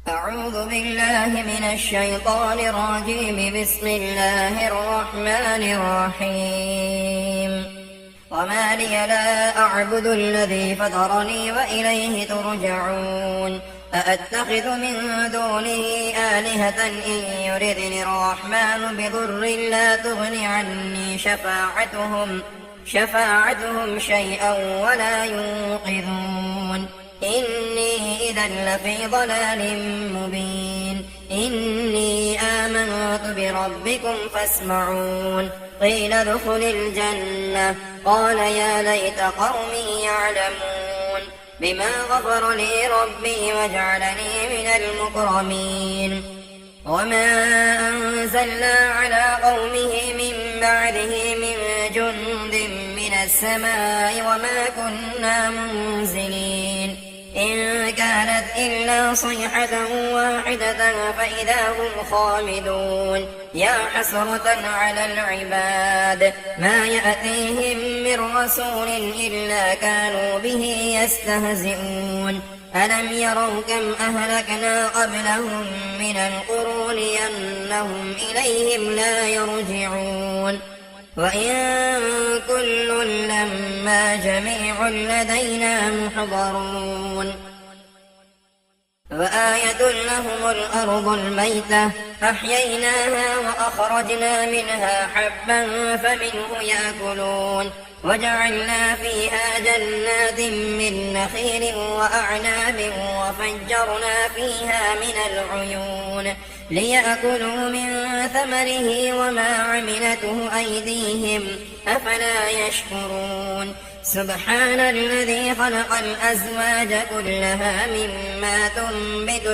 أعوذ بالله من الشيطان الرجيم. بسم الله الرحمن الرحيم. وما لي لا أعبد الذي فطرني وإليه ترجعون. أأتخذ من دونه آلهة إن يردني الرحمن بضر لا تغن عني شفاعتهم شيئا ولا ينقذون. إني إذا لفي ضلال مبين. إني آمنت بربكم فاسمعون. قيل ادخل الجنة قال يا ليت قومي يعلمون بما غفر لي ربي وجعلني من المكرمين. وما أنزلنا على قومه من بعده من جند من السماء وما كنا منزلين. إن كانت إلا صيحة واحدة فإذا هم خامدون. يا حسرة على العباد ما يأتيهم من رسول إلا كانوا به يستهزئون. ألم يروا كم أهلكنا قبلهم من القرون أنهم إليهم لا يرجعون. وإن كل لما جميع لدينا محضرون. وآية لهم الأرض الميتة أحييناها وأخرجنا منها حبا فمنه يأكلون. وجعلنا فيها جنات من نخيل وأعناب وفجرنا فيها من العيون ليأكلوا من ثمره وما عملته أيديهم أفلا يشكرون. سبحان الذي خلق الأزواج كلها مما تنبت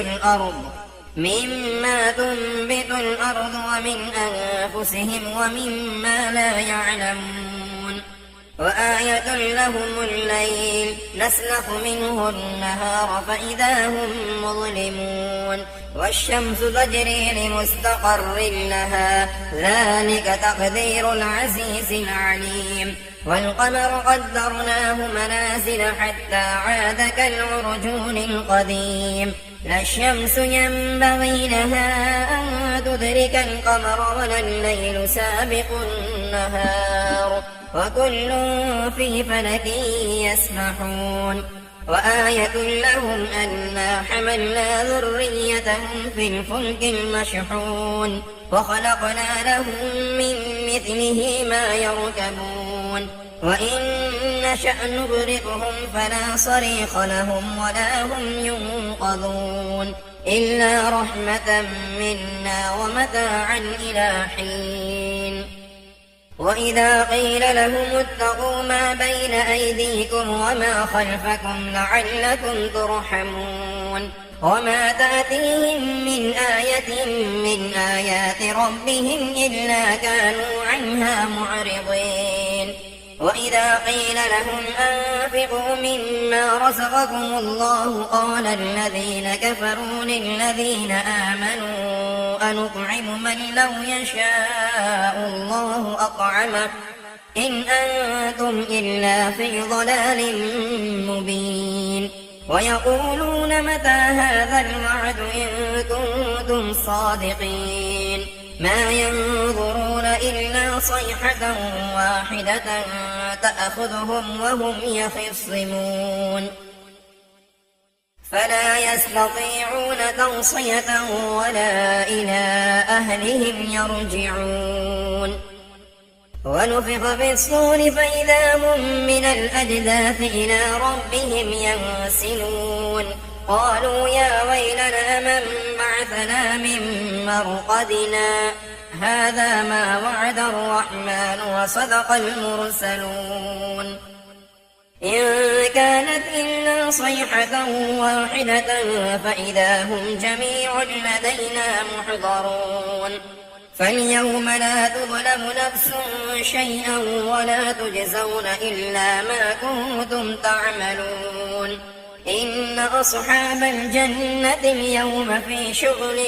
الأرض ومن أنفسهم ومما لا يعلمون. وآية لهم الليل نسلخ منه النهار فإذا هم مظلمون. والشمس تجري لمستقر لها ذلك تقدير العزيز العليم. والقمر قدرناه منازل حتى عاد كالعرجون القديم. لا الشمس ينبغي لها أن تدرك القمر ولا الليل سابق النهار وكل في فلك يسبحون. وآية لهم أنا حملنا ذريتهم في الفلك المشحون وخلقنا لهم من مثله ما يركبون. وإن نشأ نغرقهم فلا صريخ لهم ولا هم ينقذون إلا رحمة منا ومتاعا إلى حين. وإذا قيل لهم اتقوا ما بين أيديكم وما خلفكم لعلكم ترحمون. وما تأتيهم من آية من آيات ربهم إلا كانوا عنها معرضين. وإذا قيل لهم أنفقوا مما رزقكم الله قال الذين كفروا للذين آمنوا أنطعم من لو يشاء الله أطعمه إن أنتم إلا في ضلال مبين. ويقولون متى هذا الوعد إن كنتم صادقين. ما ينظرون إلا صيحة واحدة تأخذهم وهم يخصمون فلا يستطيعون توصية ولا إلى أهلهم يرجعون. ونفخ في الصور فإذا هم من الأجداث إلى ربهم ينسلون. قالوا يا ويلنا من بعثنا من مرقدنا هذا ما وعد الرحمن وصدق المرسلون. إن كانت إلا صيحة واحدة فإذا هم جميع لدينا محضرون. فاليوم لا تظلم نفس شيئا ولا تجزون إلا ما كنتم تعملون. إن أصحاب الجنة اليوم في شغل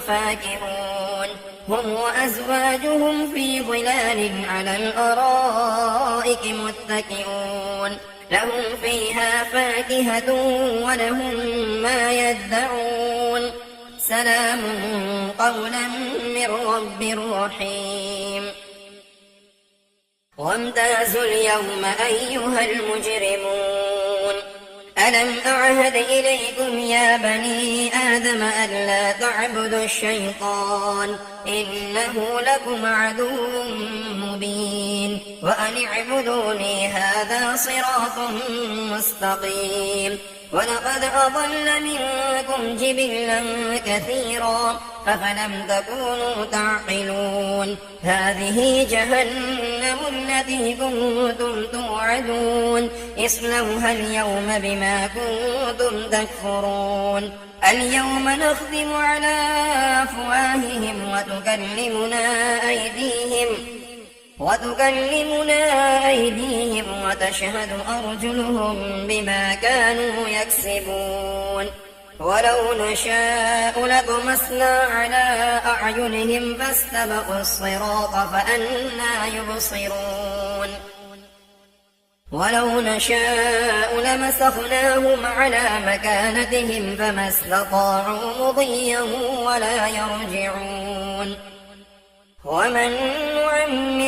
فاكهون هم وأزواجهم في ظلال على الأرائك متكئون لهم فيها فاكهة ولهم ما يدعون سلام قولا من رب رحيم وامتازوا اليوم أيها المجرمون ألم أعهد إليكم يا بني آدم ألا تعبدوا الشيطان إنه لكم عدو مبين وأن اعبدوني هذا صراط مستقيم ولقد أضل منكم جبلا كثيرا أفلم تكونوا تعقلون هذه جهنم التي كنتم توعدون اصلوها اليوم بما كنتم تكفرون اليوم نختم على أفواههم وتكلمنا أيديهم وتشهد أرجلهم بما كانوا يكسبون ولو نشاء لطمسنا على أعينهم فاستبقوا الصراط فأنى يبصرون ولو نشاء لمسخناهم على مكانتهم فما استطاعوا مضيا ولا يرجعون ومن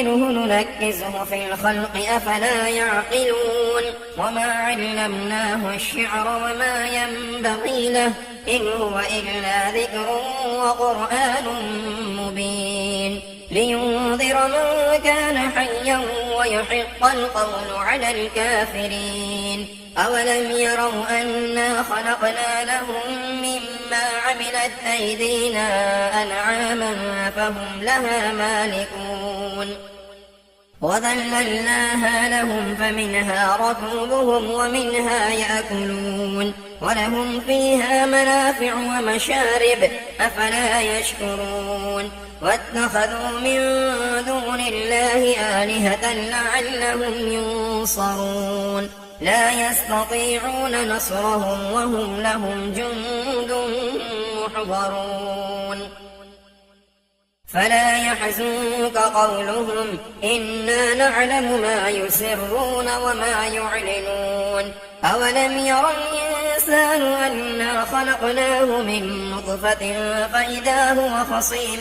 نعمره ننكزه في الخلق أفلا يعقلون وما علمناه الشعر وما ينبغي له إن هو إلا ذكر وقرآن مبين لينذر من كان حيا ويحق القول على الكافرين أولم يروا أنا خلقنا لهم مما عملت أيدينا أنعاما فهم لها مالكون وذللناها لهم فمنها ركوبهم ومنها يأكلون ولهم فيها منافع ومشارب أفلا يشكرون واتخذوا من دون الله آلهة لعلهم ينصرون لا يستطيعون نصرهم وهم لهم جند محضرون فلا يحزنك قولهم إنا نعلم ما يسرون وما يعلنون أولم ير الإنسان أنا خلقناه من نطفة فإذا هو خصيم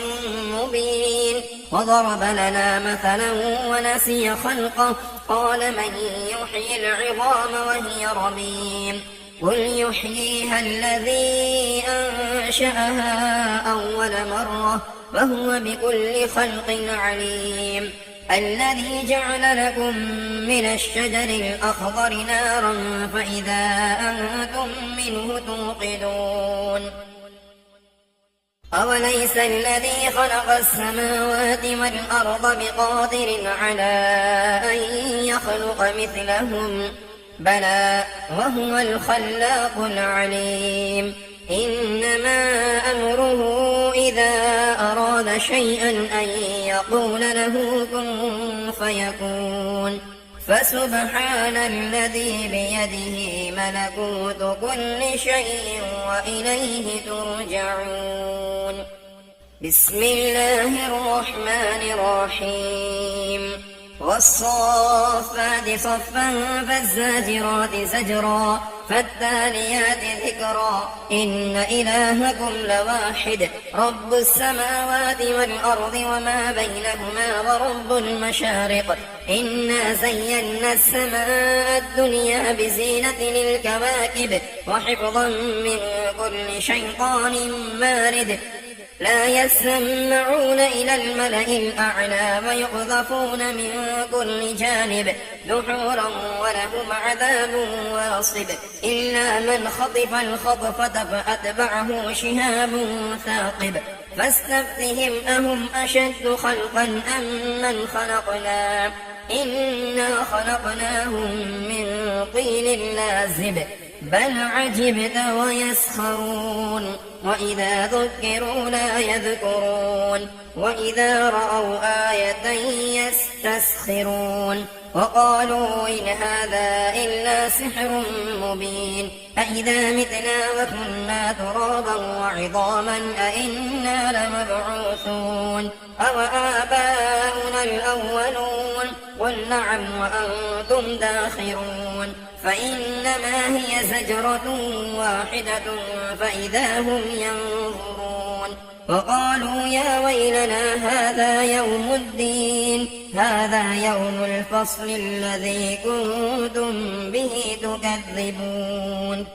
مبين وضرب لنا مثلا ونسي خلقه قال من يحيي العظام وهي رميم قل يحييها الذي أنشأها أول مرة وهو بكل خلق عليم الذي جعل لكم من الشجر الأخضر نارا فإذا أنتم منه توقدون أوليس الذي خلق السماوات والأرض بقادر على أن يخلق مثلهم بلى وهو الخلاق العليم إنما أمره إذا أراد شيئا أن يقول له كن فيكون فسبحان الذي بيده ملكوت كل شيء وإليه ترجعون بسم الله الرحمن الرحيم والصافات صفا فالزاجرات زجرا فالتاليات ذكرا إن إلهكم لواحد رب السماوات والأرض وما بينهما ورب المشارق إنا زينا السماء الدنيا بزينة للكواكب وحفظا من كل شيطان مارد لا يسمعون إلى الملأ الأعلى ويقذفون من كل جانب دحورا ولهم عذاب واصب إلا من خطف الخطفة فأتبعه شهاب ثاقب فاستفتهم أهم أشد خلقا أم من خلقنا إنا خلقناهم من طين لازب بل عجبت ويسخرون وإذا ذكروا لا يذكرون وإذا رأوا آية يستسخرون وقالوا إن هذا إلا سحر مبين أإذا متنا وكنا ترابا وعظاما أإنا لمبعوثون أو آباؤنا الأولون قل نعم وأنتم داخرون فإنما هي زجرة واحدة فإذا هم ينظرون وقالوا يا ويلنا هذا يوم الدين هذا يوم الفصل الذي كنتم به تكذبون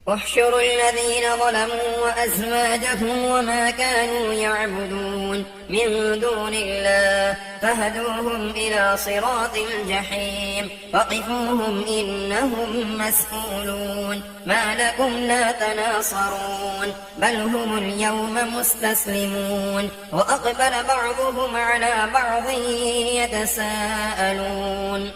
احشروا الذين ظلموا وأزواجهم وما كانوا يعبدون من دون الله فهدوهم إلى صراط الجحيم وقفوهم إنهم مسئولون ما لكم لا تناصرون بل هم اليوم مستسلمون وأقبل بعضهم على بعض يتساءلون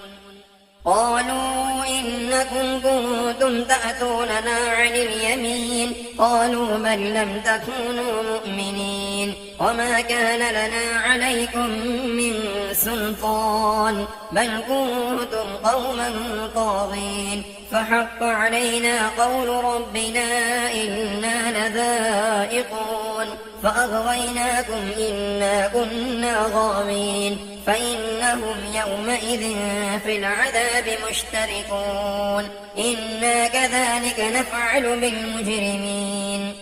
قالوا إنكم كنتم تأتوننا عن اليمين قالوا بل لم تكونوا مؤمنين وما كان لنا عليكم من سلطان بل كنتم قوما طاغين فحق علينا قول ربنا إنا لذائقون فأغويناكم إنا كنا غاوين فإنهم يومئذ في العذاب مشتركون إنا كذلك نفعل بالمجرمين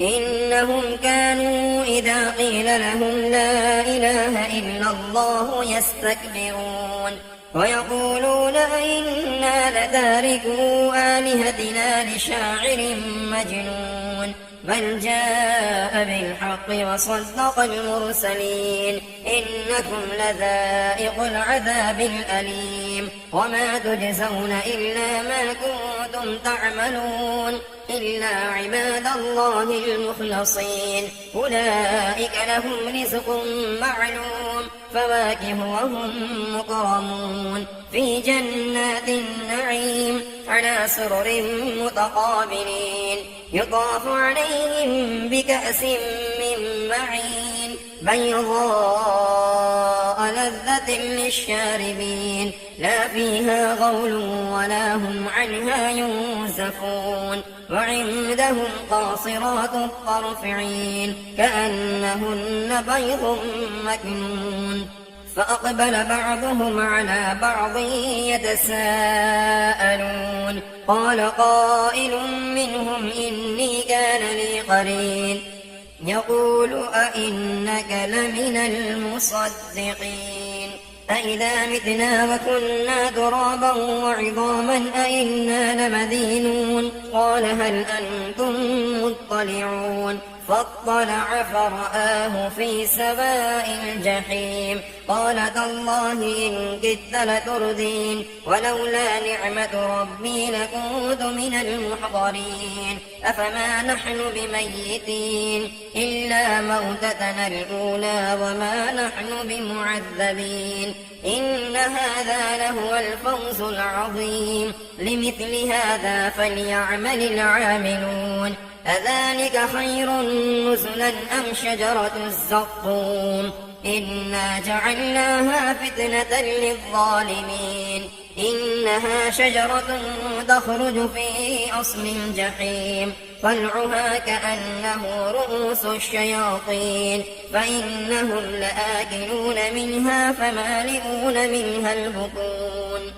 إنهم كانوا إذا قيل لهم لا إله إلا الله يستكبرون ويقولون أئنا لتاركو آلهتنا لشاعر مجنون بل جاء بالحق وصدق المرسلين إنكم لذائق العذاب الأليم وما تجزون إلا ما كنتم تعملون إلا عباد الله المخلصين أولئك لهم رزق معلوم فواكه وهم مكرمون في جنات النعيم على سرر متقابلين يطاف عليهم بكأس من معين بيضاء لذة للشاربين لا فيها غول ولا هم عنها ينزفون وعندهم قاصرات الطرف عين كأنهن بيض مكنون فأقبل بعضهم على بعض يتساءلون قال قائل منهم إني كان لي قرين يقول أئنك لمن المصدقين أئذا متنا وكنا ترابا وعظاما أئنا لمدينون قال هل أنتم مطلعون فاطلع فرآه في سواء الجحيم قال تالله إن كدت لتردين ولولا نعمة ربي لكنت من المحضرين أفما نحن بميتين إلا موتتنا الأولى وما نحن بمعذبين إن هذا لهو الفوز العظيم لمثل هذا فليعمل العاملون أذلك خير نزلا أم شجرة الزقوم إنا جعلناها فتنة للظالمين إنها شجرة تخرج في أصل الجحيم طلعها كأنه رؤوس الشياطين فإنهم لآكلون منها فمالئون منها البطون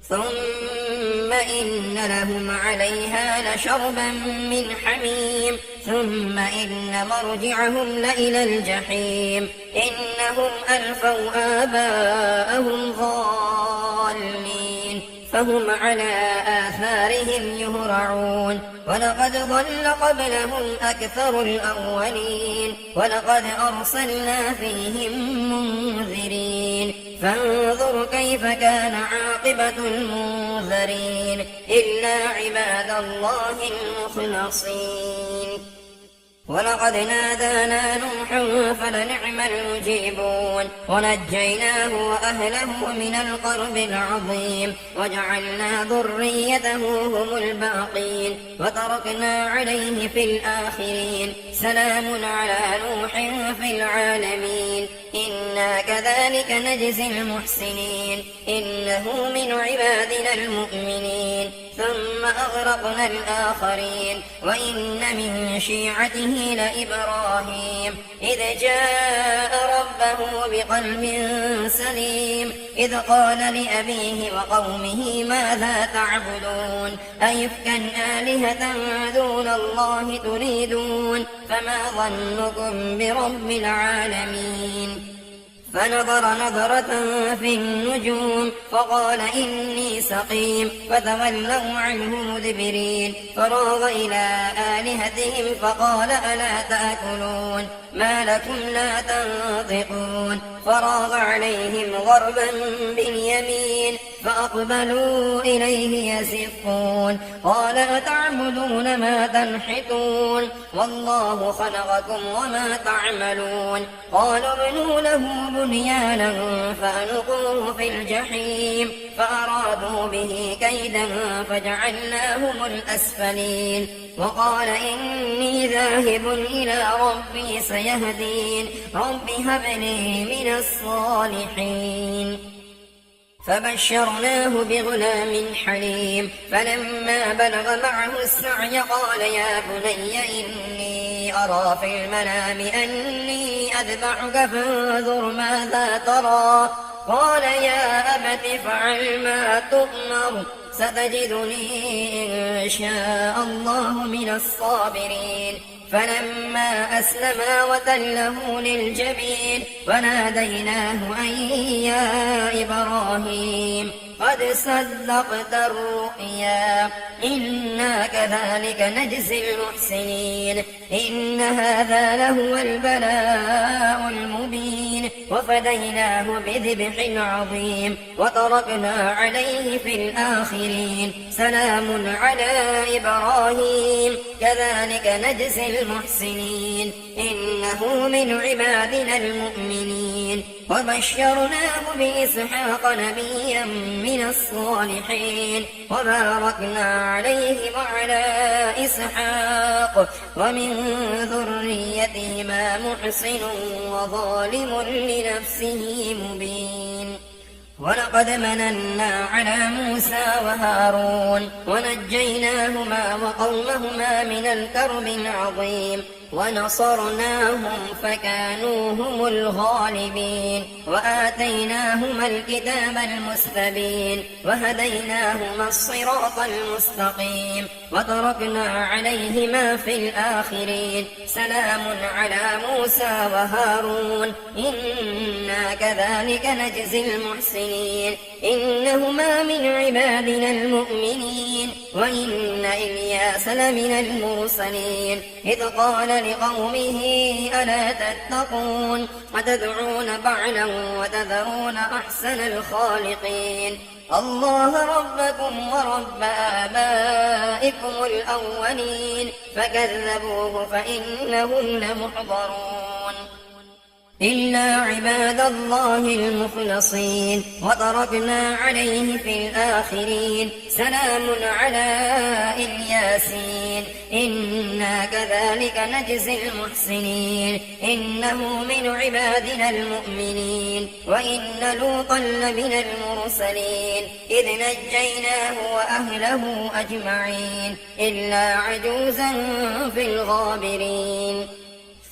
ثم إن لهم عليها لشربا من حميم ثم إن مرجعهم لإلى الجحيم إنهم ألفوا آباءهم ضالين فهم على آثارهم يهرعون ولقد ضل قبلهم أكثر الأولين ولقد أرسلنا فيهم منذرين فانظر كيف كان عاقبة المنذرين إلا عباد الله المخلصين ولقد نادانا نوح فلنعم المجيبون ونجيناه وأهله من الكرب العظيم وجعلنا ذريته هم الباقين وتركنا عليه في الآخرين سلام على نوح في العالمين إنا كذلك نجزي المحسنين إنه من عبادنا المؤمنين ثم أغرقنا الآخرين وإن من شيعته لإبراهيم إذ جاء ربه بقلب سليم إذ قال لأبيه وقومه ماذا تعبدون أئفكا آلهة دون الله تريدون فما ظنكم برب العالمين فنظر نظرة في النجوم فقال إني سقيم فتولوا عنه مدبرين فراغ إلى آلهتهم فقال ألا تأكلون ما لكم لا تنطقون فراغ عليهم ضربا باليمين فأقبلوا إليه يزفون قال أتعبدون ما تنحتون والله خلقكم وما تعملون قالوا ابنوا له بنيانا فألقوه في الجحيم فأرادوا به كيدا فجعلناهم الأسفلين وقال إني ذاهب إلى ربي سيهدين رب هب لي من الصالحين فبشرناه بغلام حليم فلما بلغ معه السعي قال يا بني إني أرى في المنام أني أذبحك فانظر ماذا ترى قال يا أبت افعل ما تؤمر ستجدني إن شاء الله من الصابرين فلما أسلما وتله للجبين وناديناه أن يا إبراهيم قد صدقت الرؤيا إنا كذلك نجزي المحسنين إن هذا لهو البلاء المبين وفديناه بذبح عظيم وتركنا عليه في الآخرين سلام على إبراهيم كذلك نجزي المحسنين إنه من عبادنا المؤمنين وبشرناه بإسحاق نبيا من الصالحين وباركنا عليه وعلى إسحاق ومن ذريتهما محسن وظالم لنفسه مبين ولقد مننا على موسى وهارون ونجيناهما وقومهما من الكرب العظيم ونصرناهم فكانوا هم الغالبين وآتيناهما الكتاب المستبين وهديناهما الصراط المستقيم وتركنا عليهما في الآخرين سلام على موسى وهارون إنا كذلك نجزي المحسنين إنهما من عبادنا المؤمنين وإن إلياس لمن المرسلين إذ قال لقومه ألا تتقون وتدعون بعلا وتذرون أحسن الخالقين الله ربكم ورب آبائكم الأولين فكذبوه فإنهم لمحضرون إلا عباد الله المخلصين وتركنا عليه في الآخرين سلام على الياسين إنا كذلك نجزي المحسنين إنه من عبادنا المؤمنين وإن لوطا لمن المرسلين إذ نجيناه وأهله أجمعين إلا عجوزا في الغابرين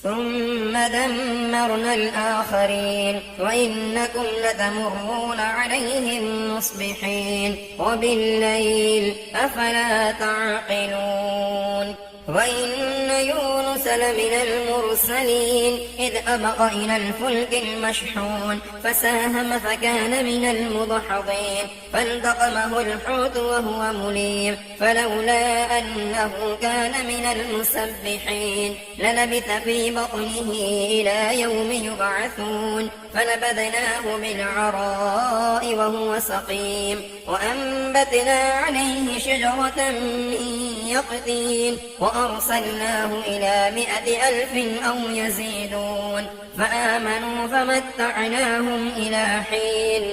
ثم دمرنا الآخرين وإنكم لتمرون عليهم مصبحين وبالليل أفلا تعقلون وإن يونس لمن المرسلين إذ أبق إلى الفلك المشحون فساهم فكان من المدحضين فالتقمه الحوت وهو مليم فلولا أنه كان من المسبحين للبث في بطنه إلى يوم يبعثون فنبذناه بالعراء وهو سقيم وأنبتنا عليه شجرة من يقطين وأرسلناه إلى 100,000 أو يزيدون فآمنوا فمتعناهم إلى حين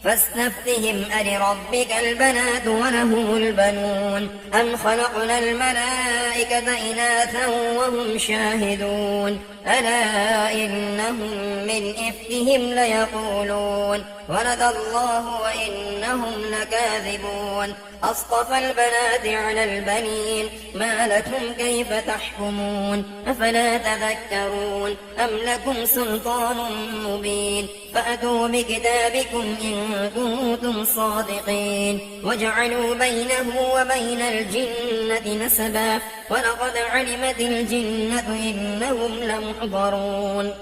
فاستفتهم ألربك البنات ولهم البنون أم خلقنا الملائكة إناثا وهم شاهدون ألا إنهم من إفكهم ليقولون ولد الله وإنهم لكاذبون أصطفى البنات على البنين ما لكم كيف تحكمون أفلا تذكرون أم لكم سلطان مبين فأتوا بكتابكم إن كنتم صادقين وجعلوا بينه وبين الجنة نسبا ولقد علمت الجنة إنهم لمحضرون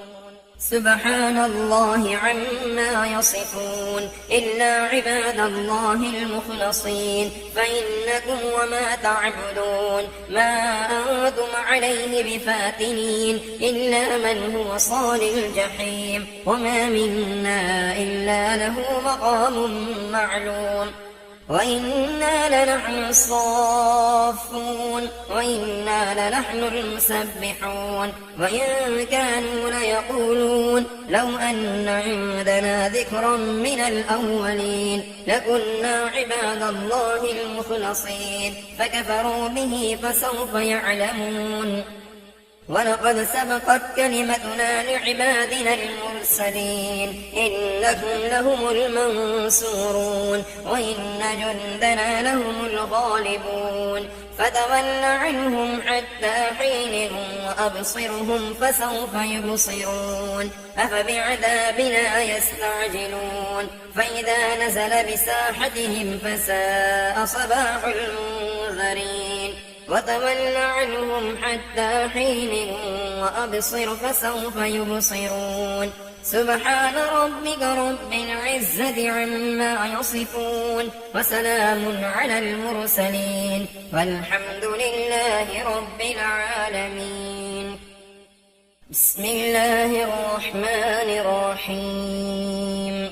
سبحان الله عما يصفون إلا عباد الله المخلصين فإنكم وما تعبدون ما أنتم عليه بفاتنين إلا من هو صال الجحيم وما منا إلا له مقام معلوم وإنا لنحن الصافون وإنا لنحن المسبحون وإن كانوا ليقولون لو أن عندنا ذكرا من الأولين لكنا عباد الله المخلصين فكفروا به فسوف يعلمون ولقد سبقت كلمتنا لعبادنا المرسلين إنهم لهم المنصورون وإن جندنا لهم الغالبون فتول عنهم حتى حين وأبصرهم فسوف يبصرون أفبعذابنا يستعجلون فإذا نزل بساحتهم فساء صباح المنذرين وتول عنهم حتى حين وأبصر فسوف يبصرون سبحان ربك رب العزة عما يصفون وسلام على المرسلين والحمد لله رب العالمين بسم الله الرحمن الرحيم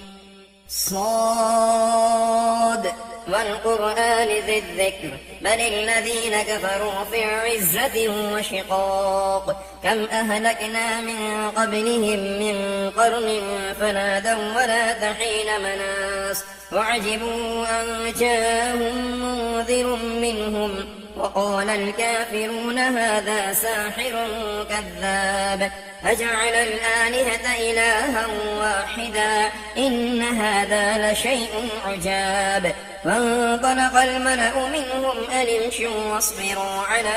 صاد والقرآن ذي الذكر بل الذين كفروا في عزة وشقاق كم أهلكنا من قبلهم من قرن فنادوا ولا تحين مناص وعجبوا أن جاءهم منذر منهم وقال الكافرون هذا ساحر كذاب أجعل الآلهة إلها واحدا إن هذا لشيء عجاب فانطلق الملأ منهم أن امشوا واصبروا على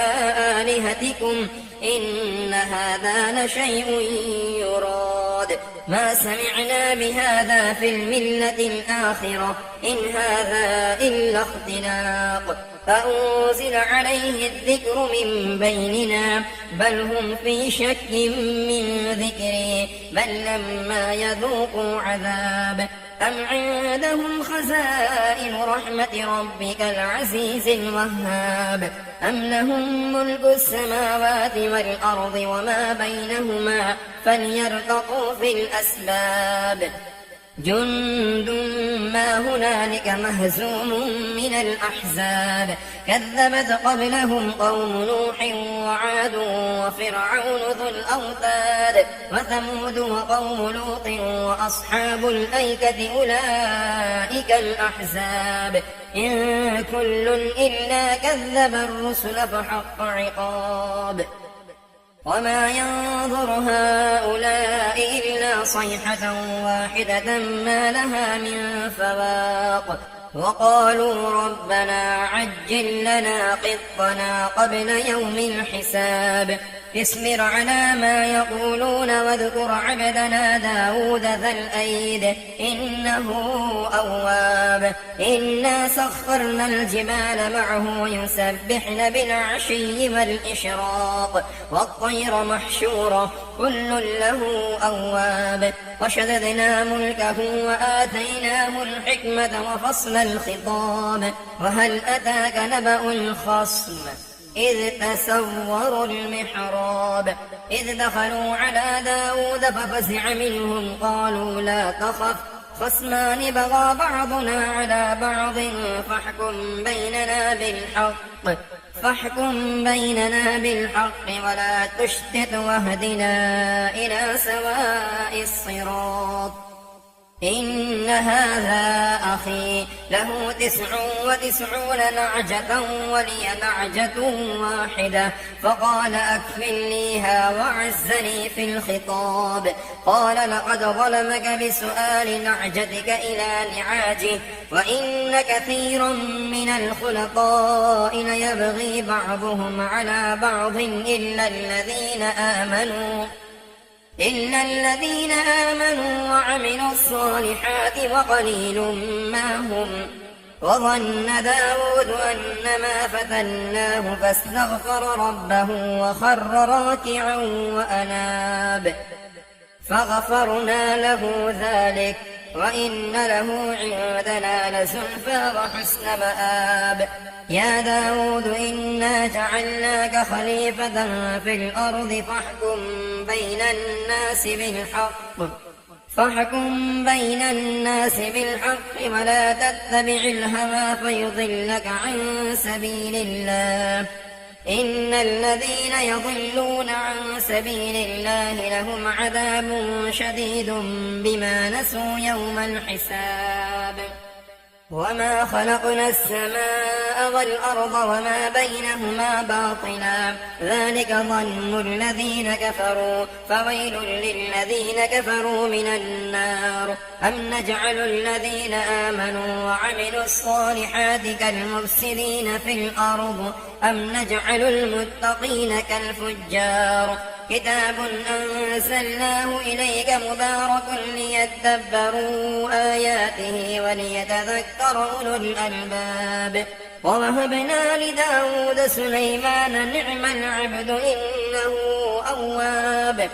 آلهتكم إن هذا لشيء يراد ما سمعنا بهذا في الملة الآخرة إن هذا إلا اختلاق فأنزل عليه الذكر من بيننا بل هم في شك من ذكري بل لما يذوقوا عذاب أم عندهم خزائن رحمة ربك العزيز الوهاب أم لهم ملك السماوات والأرض وما بينهما فليرتقوا في الأسباب جند ما هنالك مهزوم من الأحزاب كذبت قبلهم قوم نوح وعاد وفرعون ذو الأوتاد وثمود وقوم لوط وأصحاب الأيكة أولئك الأحزاب إن كل إلا كذب الرسل فحق عقاب وما ينظر هؤلاء إلا صيحة واحدة ما لها من فواق وقالوا ربنا عجل لنا قطنا قبل يوم الحساب اصبر على ما يقولون واذكر عبدنا داود ذا الأيد إنه أواب إنا سخرنا الجبال معه يسبحن بالعشي والإشراق والطير محشورة كل له أواب وشددنا ملكه وآتيناه الحكمة وفصل الخطاب وهل أتاك نبأ الخصم إذ تسوروا المحراب إذ دخلوا على داود ففزع منهم قالوا لا تخف خصمان بغى بعضنا على بعض فاحكم بيننا بالحق ولا تشتت واهدنا إلى سواء الصراط إن هذا أخي له 99 نعجة ولي نعجة واحدة فقال أكفلنيها وعزني في الخطاب. قال لقد ظلمك بسؤال نعجتك إلى نعاجه وإن كثيرا من الخلطاء ليبغي بعضهم على بعض إلا الذين آمنوا وعملوا الصالحات وقليل ما هم. وظن داود أنما فتناه فاستغفر ربه وخر راكعا وأناب فغفرنا له ذلك وإن له عندنا لزلفى وحسن مآب. يا داود إنا جعلناك خليفة في الأرض فاحكم بين الناس بالحق ولا تتبع الهوى فيضلك عن سبيل الله. إن الذين يضلون عن سبيل الله لهم عذاب شديد بما نسوا يوم الحساب. وما خلقنا السماء والأرض وما بينهما باطلا ذلك ظن الذين كفروا فويل للذين كفروا من النار. أم نجعل الذين آمنوا وعملوا الصالحات كالمفسدين في الأرض أم نجعل المتقين كالفجار. كتاب أنزلناه إليك مبارك ليدبروا آياته وليتذكر أولو الألباب. ووهبنا لداود سليمان نعم العبد إنه أواب.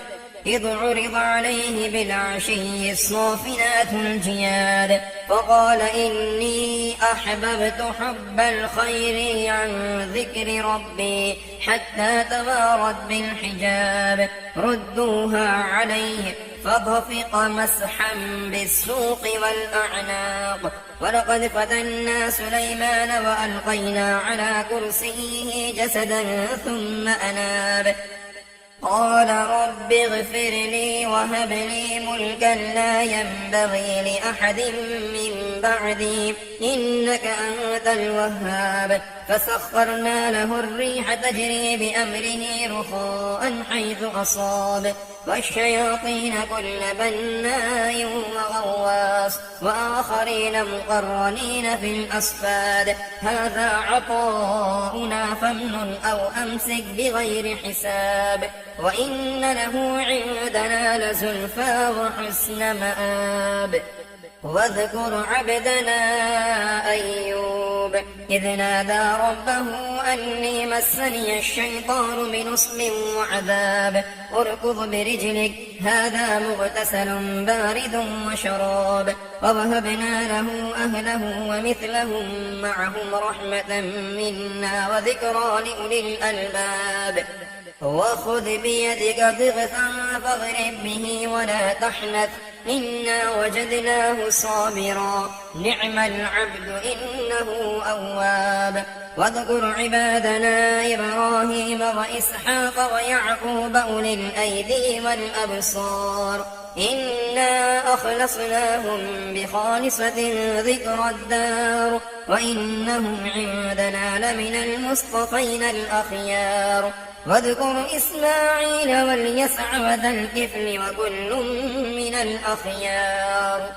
إذ عرض عليه بالعشي الصافنات الجياد فقال إني أحببت حب الخير عن ذكر ربي حتى توارت بالحجاب. ردوها عليه فطفق مسحا بالسوق والأعناق. ولقد فتنا سليمان وألقينا على كرسيه جسدا ثم أناب. قال رب اغفر لي وهب لي ملكا لا ينبغي لأحد من بعدي إنك أنت الوهاب. فسخرنا له الريح تجري بأمره رخاء حيث أصاب والشياطين كل بناء وغواص وآخرين مقرنين في الأصفاد. هذا عطاؤنا فامنن أو أمسك بغير حساب. وإن له عندنا لزلفى وحسن مآب. واذكر عبدنا أيوب إذ نادى ربه أني مسني الشيطان بنصب وعذاب. اركض برجلك هذا مغتسل بارد وشراب. ووهبنا له أهله ومثلهم معهم رحمة منا وذكرى لأولي الألباب. وخذ بيدك ضغثا فاضرب به ولا تحنث إنا وجدناه صابرا نعم العبد إنه أواب. واذكر عبادنا إبراهيم وإسحاق ويعقوب أولي الأيدي والأبصار إنا أخلصناهم بخالصة ذكر الدار وإنهم عندنا لمن المصطفين الأخيار. واذكر إسماعيل واليسع وذا الكفل وكل من الأخيار.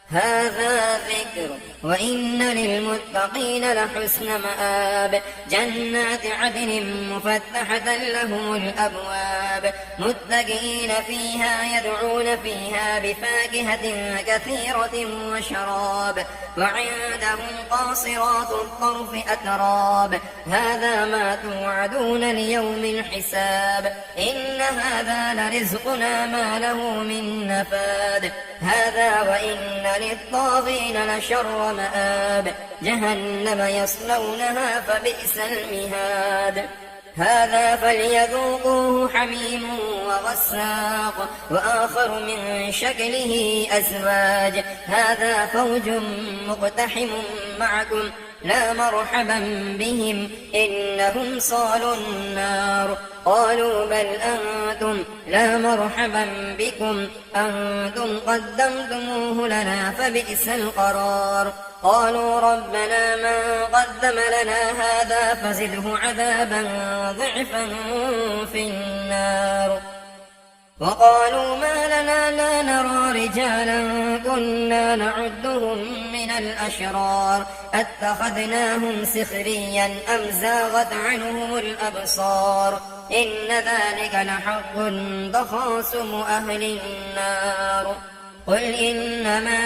هذا ذكر وإن للمتقين لحسن مآب. جنات عدن مفتحة لهم الأبواب متكئين فيها يدعون فيها بفاكهة كثيرة وشراب. وعندهم قاصرات الطرف أتراب. هذا ما توعدون ليوم الحساب. إن هذا لرزقنا ما له من نفاد. هذا وإن للطاغين لشر مآب. جهنم يصلونها فبئس المهاد. هذا فليذوقوه حميم وغساق وآخر من شكله أزواج. هذا فوج مقتحم معكم لا مرحبا بهم إنهم صالوا النار. قالوا بل أنتم لا مرحبا بكم أنتم قدمتموه لنا فبئس القرار. قالوا ربنا من قدم لنا هذا فزده عذابا ضعفا في النار. وقالوا ما لنا لا نرى رجالا كنا نعدهم من الأشرار أتخذناهم سخريا أم زاغت عنهم الأبصار إن ذلك لحق تخاصم أهل النار. قل إنما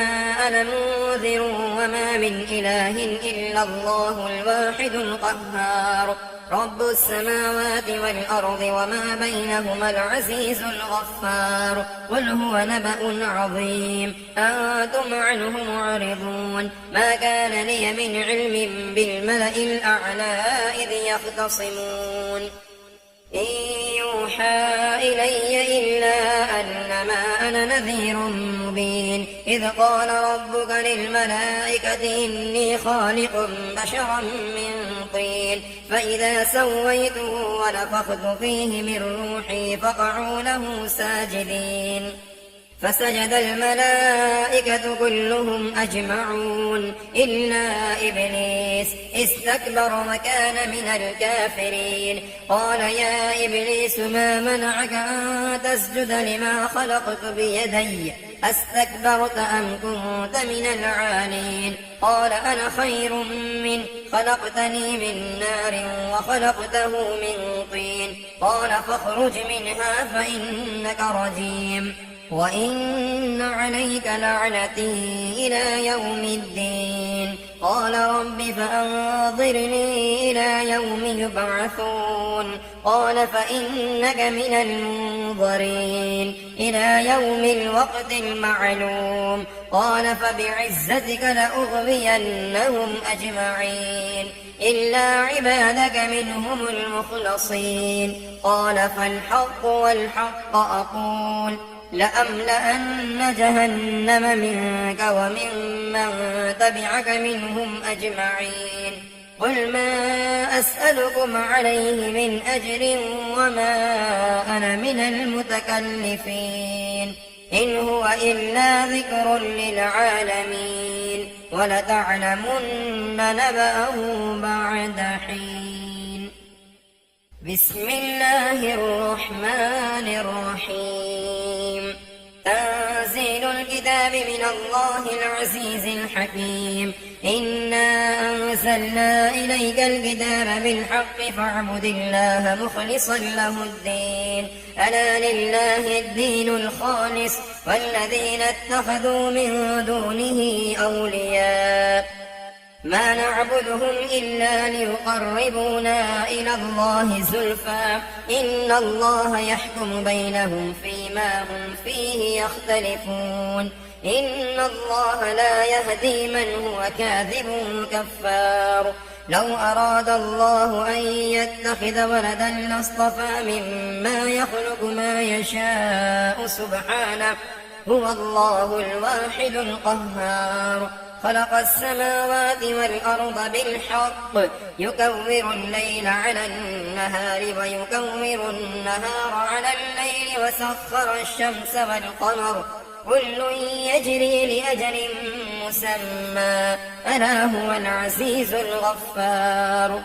أنا منذر وما من إله إلا الله الواحد القهار رب السماوات والأرض وما بينهما العزيز الغفار. قل هو نبأ عظيم أنتم عنه معرضون. ما كان لي من علم بالملأ الأعلى إذ يختصمون إن يوحى إلي إلا أنما أنا نذير مبين. إذ قال ربك للملائكة إني خالق بشرا من طين فإذا سويته ونفخت فيه من روحي فقعوا له ساجدين. فسجد الملائكة كلهم أجمعون إلا إبليس استكبر وكان من الكافرين. قال يا إبليس ما منعك أن تسجد لما خلقت بيدي أستكبرت أم كنت من العالين؟ قال أنا خير منه خلقتني من نار وخلقته من طين. قال فاخرج منها فإنك رجيم وإن عليك لعنتي إلى يوم الدين. قال رب فأنظرني إلى يوم يبعثون. قال فإنك من المنظرين إلى يوم الوقت المعلوم. قال فبعزتك لأغوينهم أجمعين إلا عبادك منهم المخلصين. قال فالحق والحق أقول لأملأن جهنم منك وممن تبعك منهم أجمعين. قل ما أسألكم عليه من أجر وما أنا من المتكلفين إن هو إلا ذكر للعالمين ولتعلمن نبأه بعد حين. بسم الله الرحمن الرحيم. تنزيل الكتاب من الله العزيز الحكيم. إنا أنزلنا إليك الكتاب بالحق فاعبد الله مخلصا له الدين ألا لله الدين الخالص والذين اتخذوا من دونه أولياء ما نعبدهم إلا ليقربونا إلى الله زلفى إن الله يحكم بينهم فيما هم فيه يختلفون إن الله لا يهدي من هو كاذب كفار. لو أراد الله أن يتخذ ولدا لاصطفى مما يخلق ما يشاء سبحانه هو الله الواحد القهار. خلق السماوات والأرض بالحق يكور الليل على النهار ويكور النهار على الليل وسخر الشمس والقمر كل يجري لأجل مسمى ألا هو العزيز الغفار.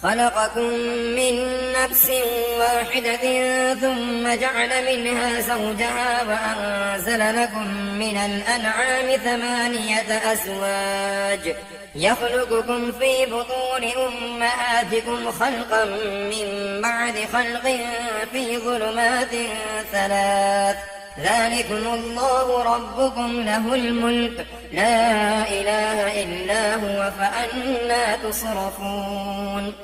خلقكم من نفس واحدة ثم جعل منها زوجها وأنزل لكم من الأنعام 8 أزواج يخلقكم في بطون أمهاتكم خلقا من بعد خلق في ظلمات 3 ذلكم الله ربكم له الملك لا إله إلا هو فأنى تصرفون.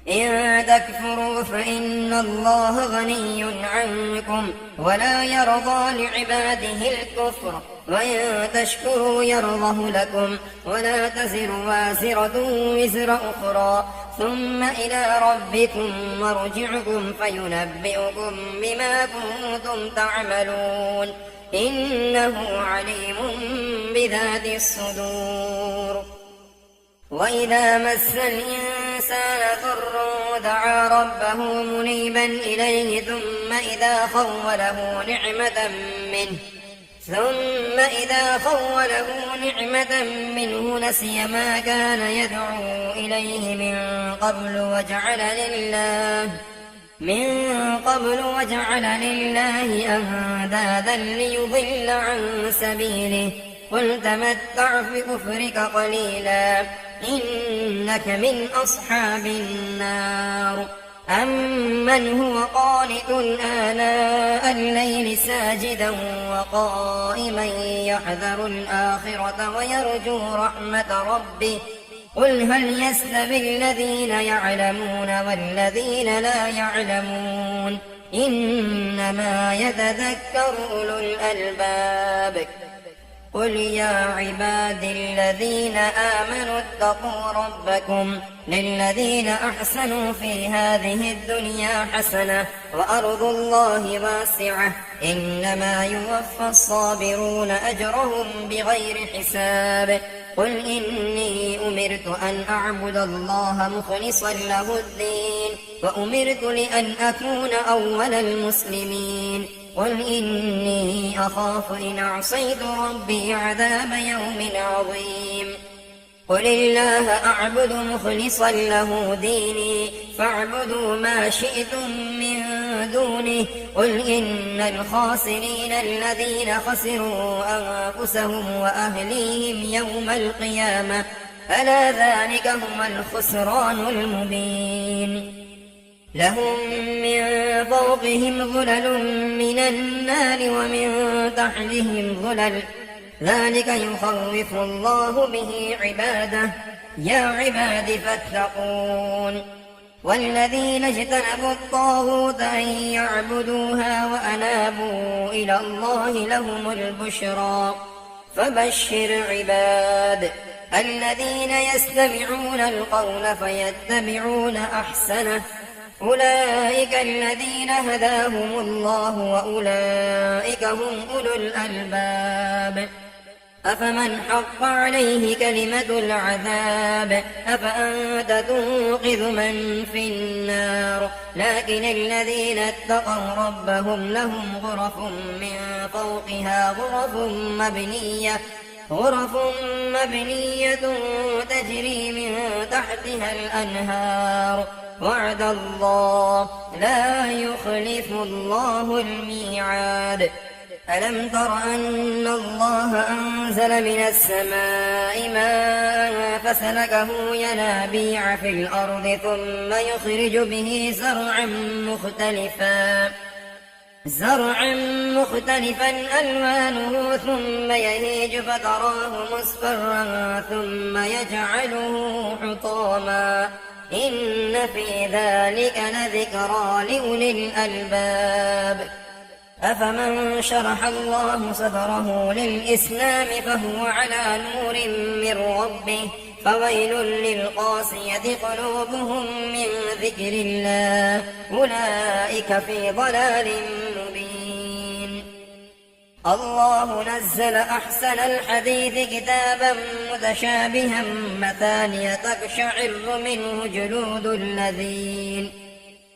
إن تكفروا فإن الله غني عنكم ولا يرضى لعباده الكفر وإن تشكروا يرضه لكم ولا تزر وازرة وزر أخرى ثم إلى ربكم مرجعكم فينبئكم بما كنتم تعملون إنه عليم بذات الصدور. وإذا مس الإنسان ضر دعا ربه منيبا إليه ثم إذا خوله نعمة منه نسي ما كان يدعو إليه من قبل وجعل لله أندادا ليضل عن سبيله قل تمتع في كفرك قليلا إنك من أصحاب النار أمن هو قانت آناء الليل ساجدا وقائما يحذر الآخرة ويرجو رحمة ربه قل هل يستوي الذين يعلمون والذين لا يعلمون إنما يتذكر أولو الألباب قل يا عبادي الذين آمنوا اتقوا ربكم للذين أحسنوا في هذه الدنيا حسنة وأرض الله واسعة إنما يوفى الصابرون أجرهم بغير حساب قل إني أمرت أن أعبد الله مخلصا له الدين وأمرت لأن أكون أول المسلمين قل إني أخاف إن عصيت ربي عذاب يوم عظيم قل الله أعبد مخلصا له ديني فاعبدوا ما شئتم من دونه قل إن الخاسرين الذين خسروا أنفسهم وأهليهم يوم القيامة ألا ذلك هم الخسران المبين لهم من فوقهم ظلل من النار ومن تحتهم ظلل ذلك يخوف الله به عباده يا عباد فاتقون والذين اجتنبوا الطاغوت أن يعبدوها وأنابوا إلى الله لهم البشرى فبشر عباد الذين يستمعون القول فيتبعون أحسنه أولئك الذين هداهم الله وأولئك هم أولو الألباب أفمن حق عليه كلمة العذاب أفأنت تنقذ من في النار لكن الذين اتقوا ربهم لهم غرف من فوقها غرف مبنية تجري من تحتها الأنهار وعد الله لا يخلف الله الميعاد ألم تر أن الله أنزل من السماء ماء فسلكه ينابيع في الأرض ثم يخرج به زرعا مختلفا ألوانه ثم يهيج فتراه مصفرا ثم يجعله حطاما إن في ذلك لذكرى لأولي الألباب أفمن شرح الله صدره للإسلام فهو على نور من ربه فويل للقاسية قلوبهم من ذكر الله أولئك في ضلال مبين الله نزل أحسن الحديث كتابا متشابها مثانية تقشعر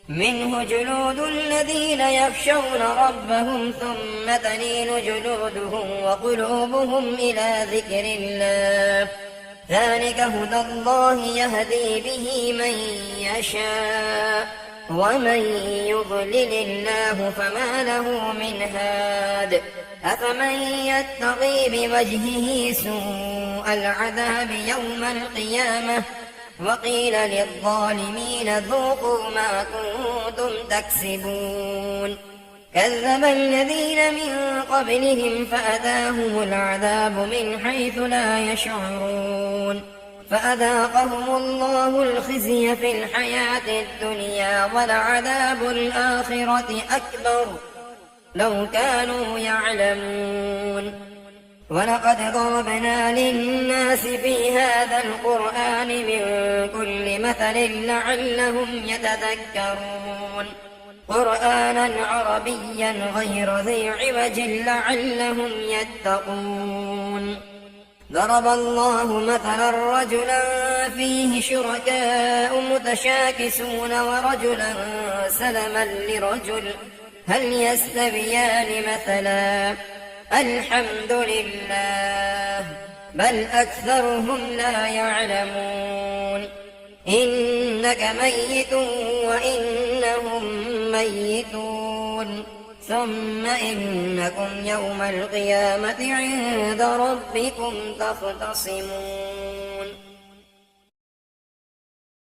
منه جلود الذين يخشون ربهم ثم تلين جلودهم وقلوبهم إلى ذكر الله ذلك هدى الله يهدي به من يشاء ومن يضلل الله فما له من هاد أفمن يتقي بوجهه سوء العذاب يوم القيامة وقيل للظالمين ذوقوا ما كنتم تكسبون كذب الذين من قبلهم فأتاهم العذاب من حيث لا يشعرون فأذاقهم الله الخزي في الحياة الدنيا ولعذاب الآخرة أكبر لو كانوا يعلمون ولقد ضربنا للناس في هذا القرآن من كل مثل لعلهم يتذكرون قرآنا عربيا غير ذي عوج لعلهم يتقون ضرب الله مثلا رجلا فيه شركاء متشاكسون ورجلا سلما لرجل هل يستويان مثلا الحمد لله بل أكثرهم لا يعلمون إنك ميت وإنهم ميتون ثم إنكم يوم القيامة عند ربكم تختصمون